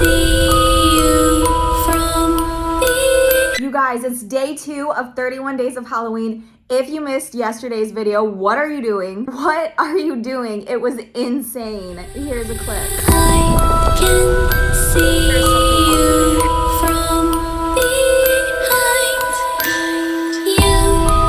You guys, it's day 2 of 31 days of Halloween. If you missed yesterday's video, what are you doing? What are you doing? It was insane. Here's a clip. I can see you from behind you.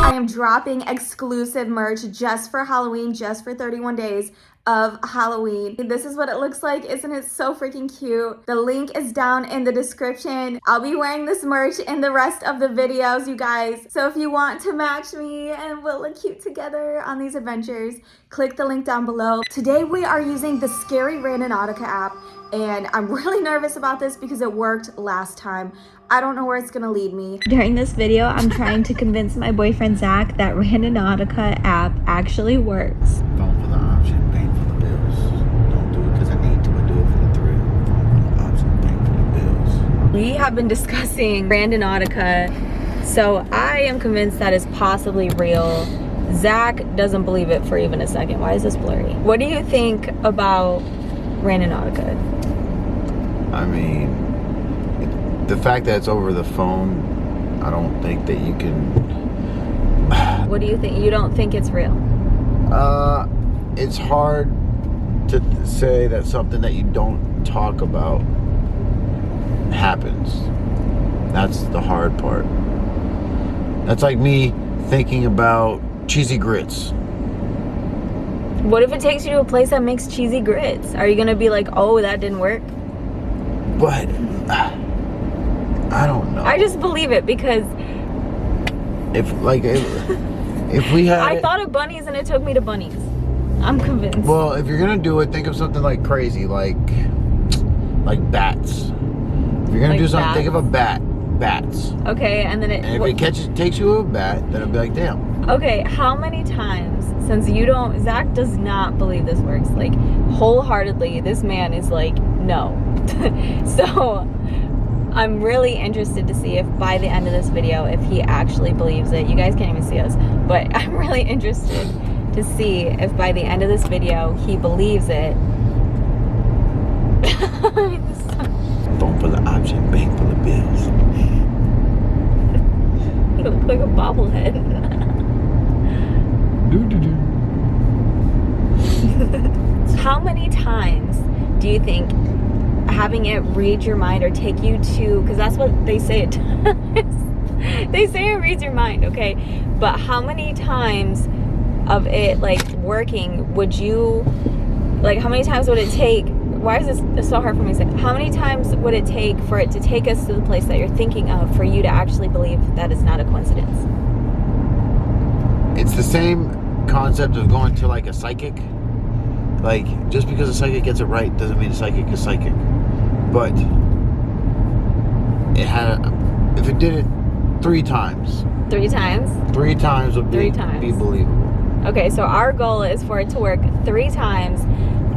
I am dropping exclusive merch just for Halloween, just for 31 days of Halloween. This is what it looks like. Isn't it so freaking cute? The link is down in the description. I'll be wearing this merch in the rest of the videos, you guys. So if you want to match me and we'll look cute together on these adventures, click the link down below. Today we are using the scary RANDONAUTICA app, and I'm really nervous about this because it worked last time. I don't know where it's gonna lead me. During this video, I'm trying to convince my boyfriend Zach that RANDONAUTICA app actually works. Going for the option, paying for the bills. Don't do it because I need to, but do it for the thrill. Going for the option, paying for the bills. We have been discussing RANDONAUTICA, so I am convinced that it's possibly real. Zach doesn't believe it for even a second. Why is this blurry? What do you think about RANDONAUTICA? I mean, the fact that it's over the phone, I don't think that you can. What do you think? You don't think it's real? It's hard to say that something that you don't talk about happens. That's the hard part. That's like me thinking about cheesy grits. What if it takes you to a place that makes cheesy grits? Are you gonna be like, oh, that didn't work? But I don't know. I just believe it because if we had I thought of bunnies and it took me to bunnies. I'm convinced. Well, if you're gonna do it, think of something like crazy, like bats. If you're gonna Like do something, bats? think of a bat. Bats. Okay, and then And if it takes you with a bat, then it'll be like, damn. Okay, how many times, since Zach does not believe this works, like wholeheartedly, this man is like, no. So I'm really interested to see if by the end of this video, if he actually believes it. You guys can't even see us, but I'm really interested to see if by the end of this video, he believes it. Phone for the option, bank for the bills. You look like a bobblehead. How many times do you think having it read your mind or take you to, because that's what they say it does. They say it reads your mind, okay? But how many times of it like working would you, like how many times would it take, why is this so hard for me to say? How many times would it take for it to take us to the place that you're thinking of for you to actually believe that it's not a coincidence? It's the same concept of going to like a psychic. Like, just because a psychic gets it right doesn't mean a psychic is psychic. But it had if it did it 3 times. 3 times? 3 times would be believable. Okay, so our goal is for it to work 3 times,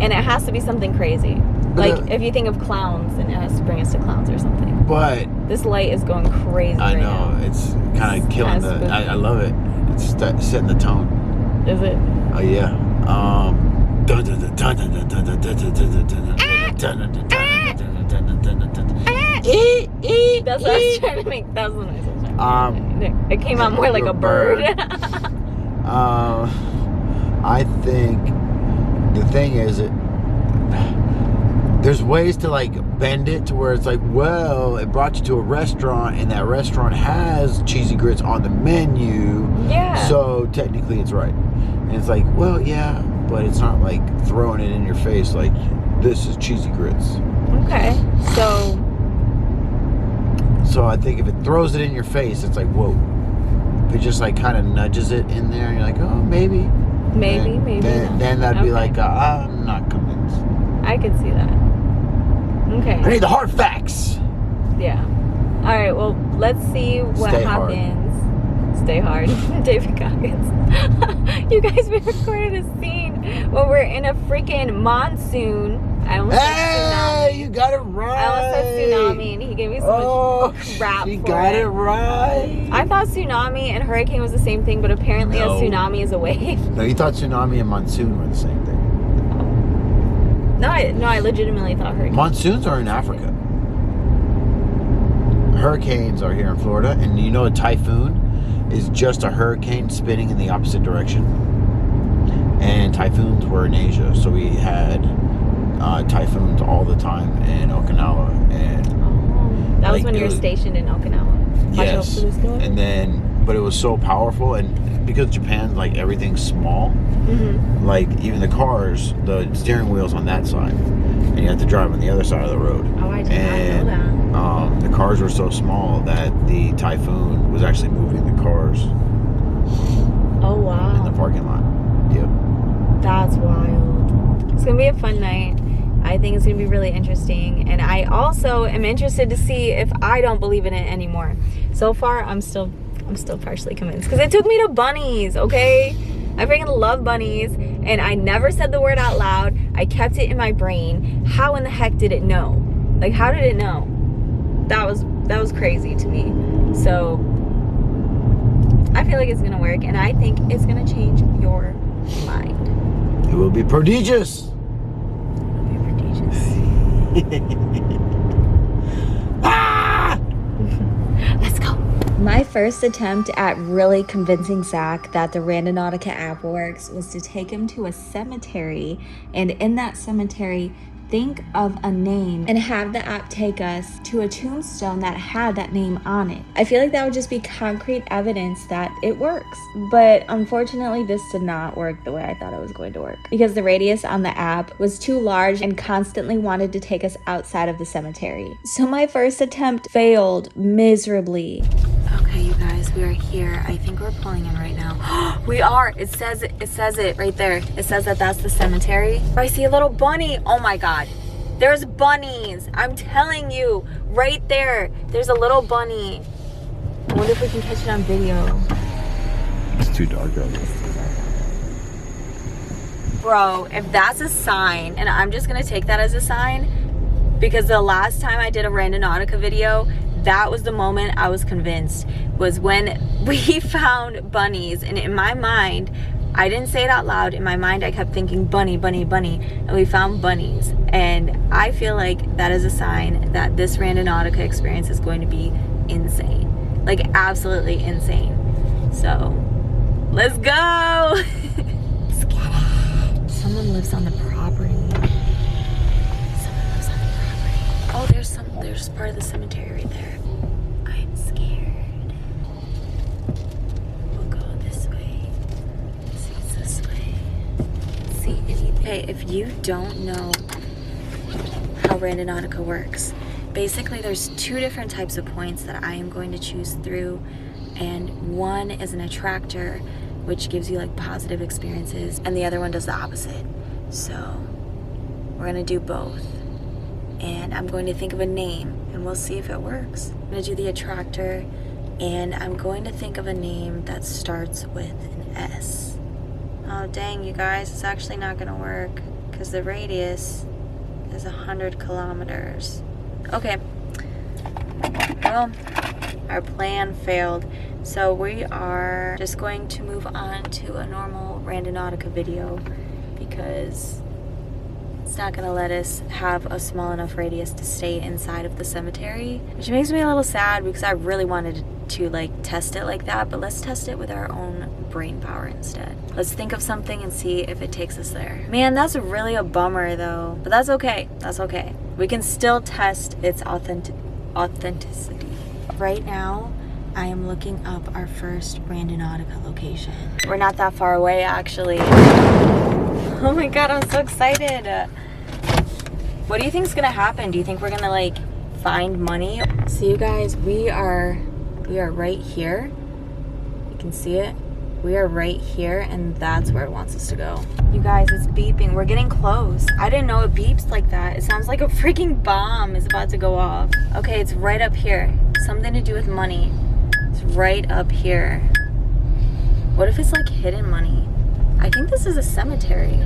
and it has to be something crazy. Like if you think of clowns, and it has to bring us to clowns or something. But this light is going crazy. I right know now. it's kind of killing the. I love it. It's setting the tone. Is it? Oh yeah. That's what I was trying to make. That was the noise I was trying to make. It came out more like a bird. I think the thing is, there's ways to like bend it to where it's like, well, it brought you to a restaurant and that restaurant has cheesy grits on the menu. Yeah. So technically it's right. And it's like, well, yeah, but it's not like throwing it in your face like this is cheesy grits. Okay. So I think if it throws it in your face, it's like, whoa. If it just like kind of nudges it in there, and you're like, oh, maybe. Maybe not. Then that'd be like, I'm not convinced. I could see that. Okay. I need the hard facts. Yeah. All right. Well, let's see what happens. Stay hard. David Goggins. You guys, we recorded a scene where we're in a freaking monsoon. I almost said tsunami. You got it right. I almost said tsunami, and he gave me so much crap for it. You got it right. I thought tsunami and hurricane was the same thing, but apparently a tsunami is a wave. No, you thought tsunami and monsoon were the same thing. No, I legitimately thought hurricane. Monsoons are in Africa. Hurricanes are here in Florida, and you know a typhoon is just a hurricane spinning in the opposite direction. And typhoons were in Asia, so we had typhoons all the time in Okinawa. And that was when you were stationed in Okinawa. Yes, and then, but it was so powerful, and because Japan, like, everything's small, like even the cars, the steering wheel's on that side, and you have to drive on the other side of the road. Oh, I did not know that. The cars were so small that the typhoon was actually moving the cars. Oh, wow. In the parking lot. Yep. That's wild. It's gonna be a fun night. I think it's gonna be really interesting, and I also am interested to see if I don't believe in it anymore. So far, I'm still partially convinced because it took me to bunnies. Okay, I freaking love bunnies, and I never said the word out loud. I kept it in my brain. How in the heck did it know? Like, how did it know? That was crazy to me. So I feel like it's gonna work, and I think it's gonna change your mind. It will be prodigious. Ah! Let's go. My first attempt at really convincing Zach that the Randonautica app works was to take him to a cemetery, and in that cemetery, think of a name and have the app take us to a tombstone that had that name on it. I feel like that would just be concrete evidence that it works. But unfortunately, this did not work the way I thought it was going to work, because the radius on the app was too large and constantly wanted to take us outside of the cemetery. So my first attempt failed miserably. Okay, you guys, we are here. I think we're pulling in right now. We are. It says it right there. It says that that's the cemetery. I see a little bunny. Oh my God. There's bunnies. I'm telling you, right there. There's a little bunny. I wonder if we can catch it on video. It's too dark out there. Bro, if that's a sign, and I'm just gonna take that as a sign, because the last time I did a Randonautica video, that was the moment I was convinced, was when we found bunnies. And in my mind, I didn't say it out loud. In my mind, I kept thinking bunny, bunny, bunny, and we found bunnies. And I feel like that is a sign that this Randonautica experience is going to be insane. Like, absolutely insane. So, let's go! Let's get it. Someone lives on the property. Oh, there's part of the cemetery right there. I'm scared. We'll go this way. See, it's this way. See anything? Hey, if you don't know how Randonautica works, basically there's two different types of points that I am going to choose through, and one is an attractor, which gives you like positive experiences, and the other one does the opposite. So we're gonna do both. And I'm going to think of a name, and we'll see if it works. I'm going to do the attractor, and I'm going to think of a name that starts with an S. Oh, dang, you guys, it's actually not going to work, because the radius is 100 kilometers. Okay. Well, our plan failed. So we are just going to move on to a normal Randonautica video, because it's not gonna let us have a small enough radius to stay inside of the cemetery, which makes me a little sad, because I really wanted to like test it like that. But let's test it with our own brain power instead. Let's think of something and see if it takes us there. Man, that's really a bummer though, but that's okay. That's okay. We can still test its authenticity. Right now, I am looking up our first Randonautica location. We're not that far away, actually. Oh my God, I'm so excited. What do you think is gonna happen? Do you think we're gonna like find money? So you guys, we are right here. You can see it. We are right here, and that's where it wants us to go. You guys, it's beeping. We're getting close. I didn't know it beeps like that. It sounds like a freaking bomb is about to go off. Okay, it's right up here. Something to do with money. It's right up here. What if it's like hidden money? I think this is a cemetery.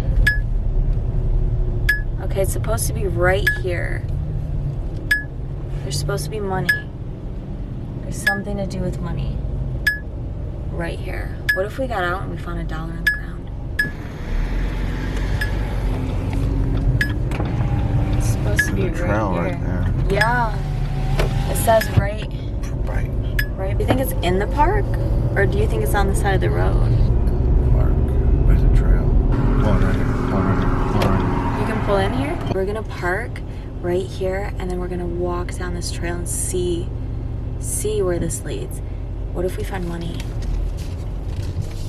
Okay, it's supposed to be right here. There's supposed to be money. There's something to do with money. Right here. What if we got out and we found $1 on the ground? to be the trail right right here. there. Yeah. It says right. Right. Do you think it's in the park? Or do you think it's on the side of the road? Park. There's a trail. Hold on right here. Hold on right here. Hold on right You can pull in here. We're gonna park right here and then we're gonna walk down this trail and see where this leads. What if we find money?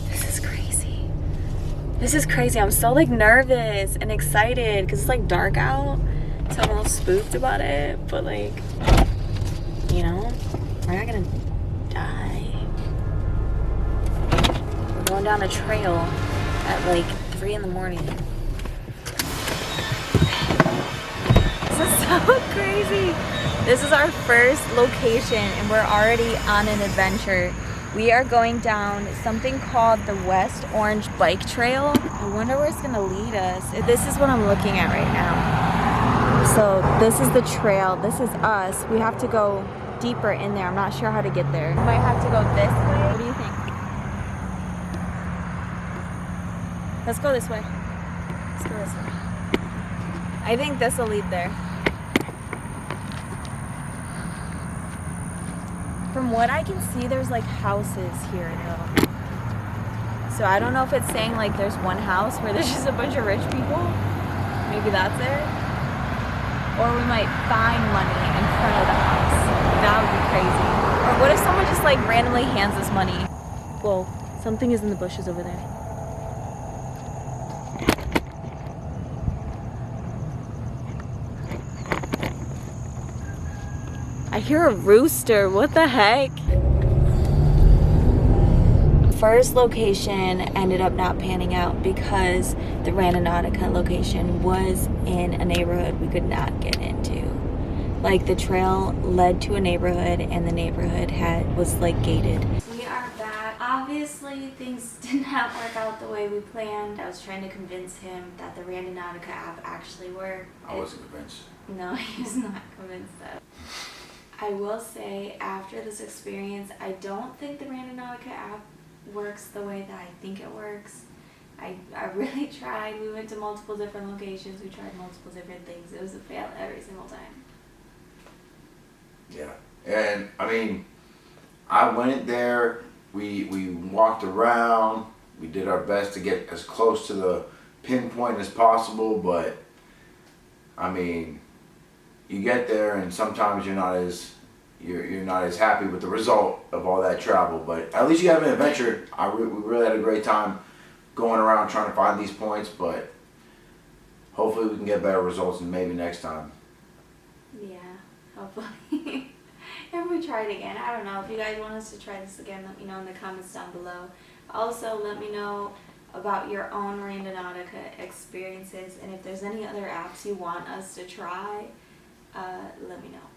This is crazy. This is crazy. I'm so like nervous and excited because it's like dark out. So I'm a little spooked about it. But like, you know, we're not gonna die. We're going down a trail at like 3 in the morning. This is so crazy. This is our first location and we're already on an adventure. We are going down something called the West Orange Bike Trail. I wonder where it's gonna lead us. This is what I'm looking at right now. So this is the trail. This is us. We have to go deeper in there. I'm not sure how to get there. We might have to go this way. What do you think? Let's go this way. Let's go this way. I think this will lead there. From what I can see, there's like houses here though. So I don't know if it's saying like there's one house where there's just a bunch of rich people. Maybe that's it. Or we might find money in front of the house. That would be crazy. Or what if someone just like randomly hands us money? Whoa, something is in the bushes over there. I hear a rooster. What the heck? First location ended up not panning out because the Randonautica location was in a neighborhood we could not get into. Like the trail led to a neighborhood and the neighborhood was like gated. We are back. Obviously things did not work out the way we planned. I was trying to convince him that the Randonautica app actually worked. I wasn't convinced. No, he was not convinced though. I will say, after this experience, I don't think the Randonautica app works the way that I think it works. I really tried. We went to multiple different locations. We tried multiple different things. It was a fail every single time. Yeah. And, I mean, I went there. We walked around. We did our best to get as close to the pinpoint as possible. But, I mean, you get there and sometimes you're not as happy with the result of all that travel, but at least you have an adventure. We really had a great time going around trying to find these points, but hopefully we can get better results and maybe next time. Yeah, hopefully. If we try it again, I don't know. If you guys want us to try this again, let me know in the comments down below. Also, let me know about your own Randonautica experiences, and if there's any other apps you want us to try, let me know.